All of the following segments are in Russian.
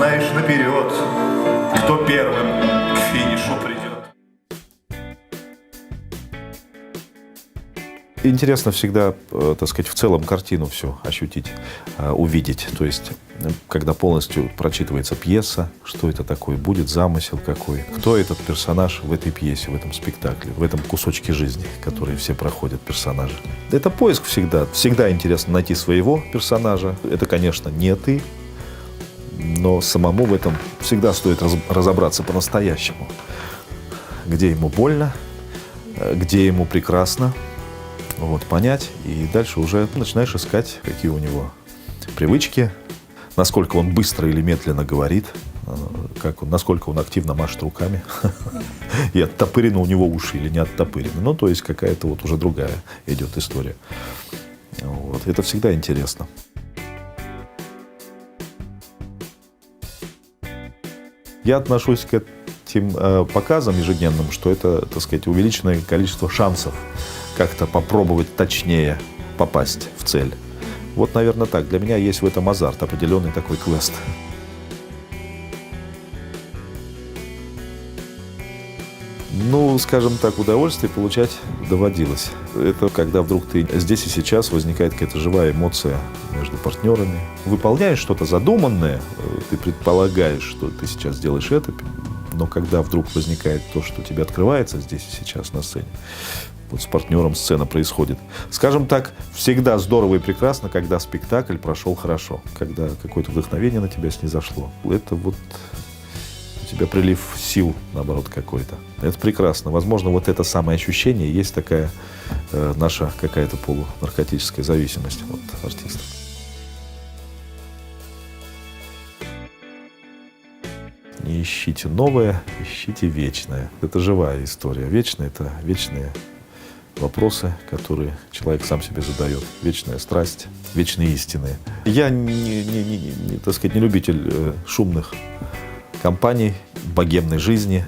знаешь наперед, кто первым к финишу придет. Интересно всегда, так сказать, в целом картину всю ощутить, увидеть. То есть, когда полностью прочитывается пьеса, что это такое, будет замысел какой, кто этот персонаж в этой пьесе, в этом спектакле, в этом кусочке жизни, который все проходят, персонажи. Это поиск всегда. Всегда интересно найти своего персонажа. Это, конечно, не ты, но самому в этом всегда стоит разобраться по-настоящему. Где ему больно, где ему прекрасно. Вот, понять, и дальше уже начинаешь искать, какие у него привычки, насколько он быстро или медленно говорит, насколько он активно машет руками, и оттопырены у него уши или не оттопырены. Ну, то есть какая-то вот уже другая идет история. Вот. Это всегда интересно. Я отношусь к этим показам ежедневным, что это, так сказать, увеличенное количество шансов как-то попробовать точнее попасть в цель. Вот, наверное, так. Для меня есть в этом азарт, определенный такой квест. Ну, скажем так, удовольствие получать доводилось. Это когда вдруг ты здесь и сейчас возникает какая-то живая эмоция между партнерами. Выполняешь что-то задуманное, ты предполагаешь, что ты сейчас делаешь это, но когда вдруг возникает то, что тебе открывается здесь и сейчас на сцене, вот с партнером сцена происходит. Скажем так, всегда здорово и прекрасно, когда спектакль прошел хорошо, когда какое-то вдохновение на тебя снизошло. Это вот у тебя прилив сил, наоборот, какой-то. Это прекрасно. Возможно, вот это самое ощущение, есть такая наша какая-то полунаркотическая зависимость от артиста. Не ищите новое, ищите вечное. Это живая история. Вечное — это вечные вопросы, которые человек сам себе задает. Вечная страсть, вечные истины. Я так сказать, не любитель шумных компаний, богемной жизни.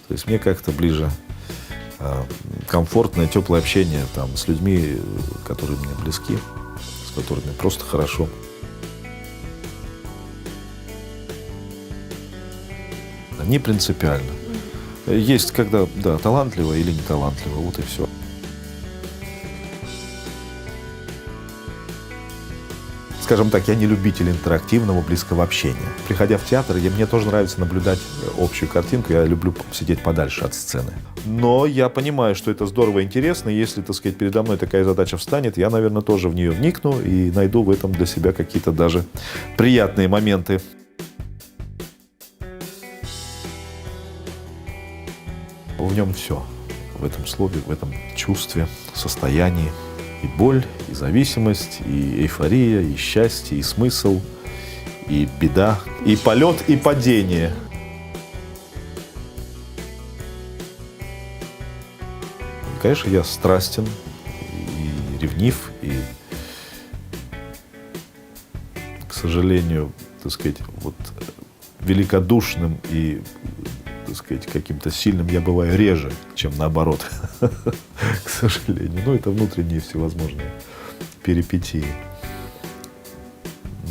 То есть мне как-то ближе комфортное, теплое общение там, с людьми, которые мне близки, с которыми просто хорошо. Не принципиально. Есть когда, да, талантливо или не талантливо, вот и все. Скажем так, я не любитель интерактивного, близкого общения. Приходя в театр, мне тоже нравится наблюдать общую картинку, я люблю сидеть подальше от сцены. Но я понимаю, что это здорово и интересно, если, так сказать, передо мной такая задача встанет, я, наверное, тоже в нее вникну и найду в этом для себя какие-то даже приятные моменты. В нем все. В этом слове, в этом чувстве, состоянии. И боль, и зависимость, и эйфория, и счастье, и смысл, и беда, и полет, и падение. Конечно, я страстен, и ревнив, и, к сожалению, так сказать, вот великодушным и, так сказать, каким-то сильным я бываю реже, чем наоборот, к сожалению. Ну, это внутренние всевозможные перипетии.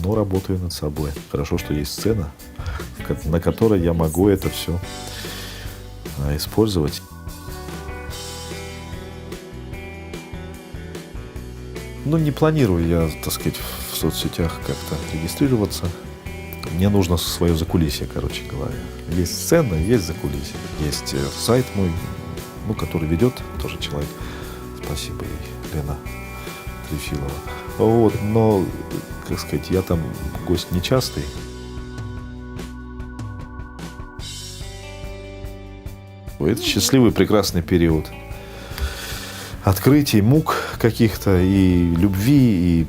Но работаю над собой. Хорошо, что есть сцена, на которой я могу это все использовать. Ну, не планирую я, так сказать, в соцсетях как-то регистрироваться. Мне нужно свое закулисье, короче говоря. Есть сцена, есть закулисье. Есть сайт мой, который ведет тоже человек. Спасибо ей, Лена Трефилова. Вот, но, как сказать, я там гость нечастый. Это счастливый, прекрасный период открытий, мук каких-то, и любви, и,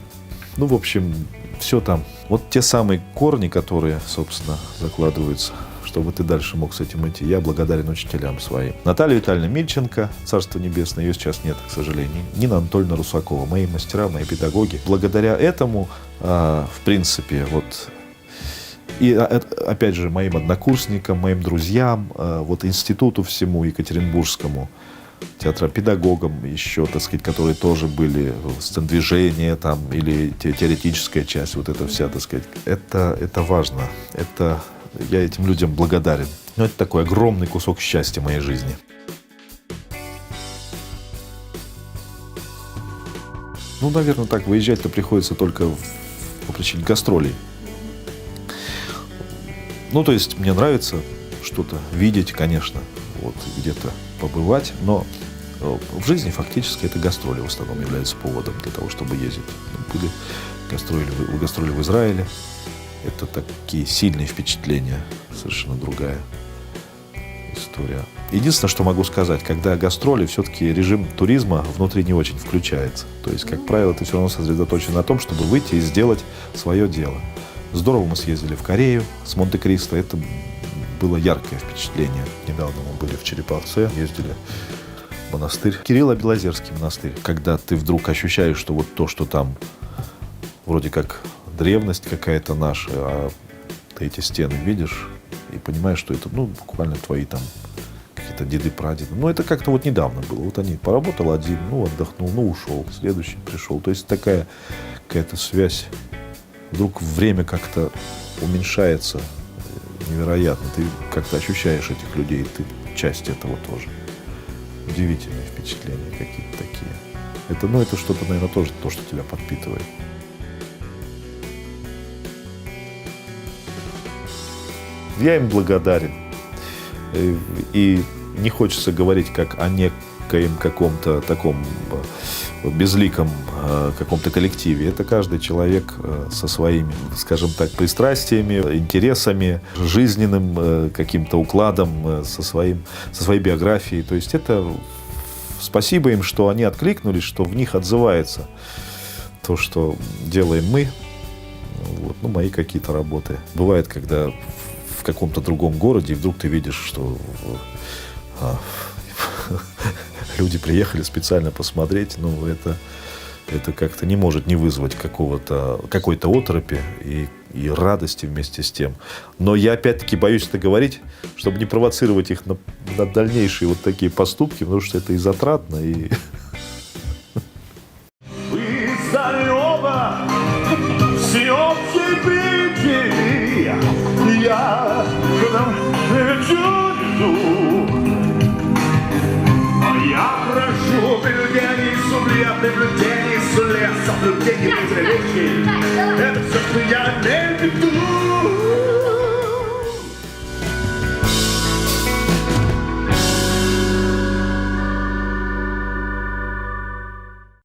в общем, все там. Вот те самые корни, которые, собственно, закладываются, чтобы ты дальше мог с этим идти. Я благодарен учителям своим. Наталья Витальевна Мильченко, Царство Небесное, ее сейчас нет, к сожалению. Нина Анатольевна Русакова, мои мастера, мои педагоги. Благодаря этому, в принципе, вот, и опять же, моим однокурсникам, моим друзьям, вот институту всему екатеринбургскому, театропедагогом еще, так сказать, которые тоже были сцен-движения там, или теоретическая часть, вот эта вся, так сказать. Это важно. Я этим людям благодарен. Но это такой огромный кусок счастья в моей жизни. Ну, наверное, так, выезжать-то приходится только по причине гастролей. Ну, то есть мне нравится что-то видеть, конечно, вот, где-то побывать, но в жизни фактически это гастроли в основном являются поводом для того, чтобы ездить. Были гастроли в Израиле. Это такие сильные впечатления, совершенно другая история. Единственное, что могу сказать, когда гастроли, все-таки режим туризма внутри не очень включается. То есть, как правило, ты все равно сосредоточен на том, чтобы выйти и сделать свое дело. Здорово мы съездили в Корею с Монте-Кристо. Это было яркое впечатление. Недавно мы были в Череповце, ездили в монастырь. Кирилло-Белозерский монастырь. Когда ты вдруг ощущаешь, что вот то, что там вроде как древность какая-то наша, а ты эти стены видишь и понимаешь, что это, буквально твои там какие-то деды-прадеды. Но это как-то вот недавно было. Вот они поработал один, отдохнул, ушел, следующий пришел. То есть такая какая-то связь. Вдруг время как-то уменьшается невероятно. Ты как-то ощущаешь этих людей, ты часть этого тоже. Удивительные впечатления какие-то такие. Это что-то, наверное, тоже то, что тебя подпитывает. Я им благодарен. И не хочется говорить как о некоем каком-то таком безликом каком-то коллективе. Это каждый человек со своими, скажем так, пристрастиями, интересами, жизненным каким-то укладом, со своей биографией. То есть это спасибо им, что они откликнулись, что в них отзывается то, что делаем мы. Мои какие-то работы. Бывает, когда в каком-то другом городе, и вдруг ты видишь, что люди приехали специально посмотреть, это как-то не может не вызвать какой-то оторопи и радости вместе с тем. Но я опять-таки боюсь это говорить, чтобы не провоцировать их на дальнейшие вот такие поступки, потому что это и затратно, и... Я прошу наблюдений с леса, наблюдений с леса.